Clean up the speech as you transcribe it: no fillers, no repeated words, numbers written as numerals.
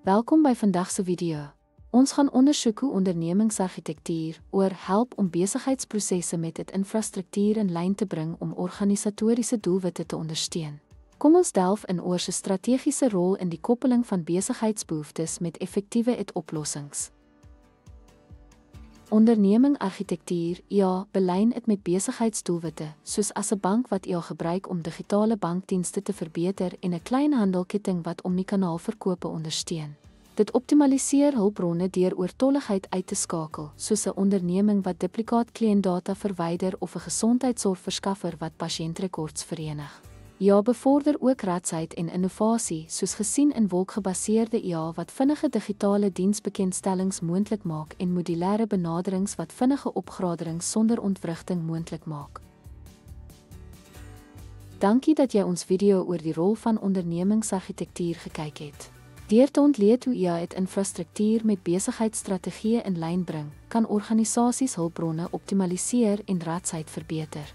Welkom by vandag se video. Ons gaan ondersoek hoe ondernemingsargitektuur help om besigheidsprosesse met dit infrastruktuur in lyn te bring om organisatoriese doelwitte te ondersteun. Kom ons delf in oor se strategiese rol in die koppeling van besigheidsbehoeftes met effektiewe oplossings. Ondernemingargitektuur, belyn dit met besigheidsdoelwitte, soos as 'n bank wat gebruik om digitale bankdienste te verbeter en 'n kleinhandelketting wat omnikanaal-verkope ondersteun. Dit optimaliseer hulpbronne deur oortolligheid uit te skakel, soos 'n onderneming wat duplikaat kliëntdata verwyder of 'n gesondheidsorgverskaffer wat pasiëntrekords verenig. Bevorder ook radsheid en innovasie, soos gesien in wolkgebaseerde wat vinnige digitale diensbekendstellings moontlik maak en modulêre benaderings wat vinnige opgraderings sonder ontwrigting moontlik maak. Dankie dat jy ons video oor die rol van ondernemingsargitektuur gekyk het. Deur te ontleed hoe dit infrastruktuur met besigheidsstrategieë in lyn bring, kan organisasies hulpbronne optimaliseer en radsheid verbeter.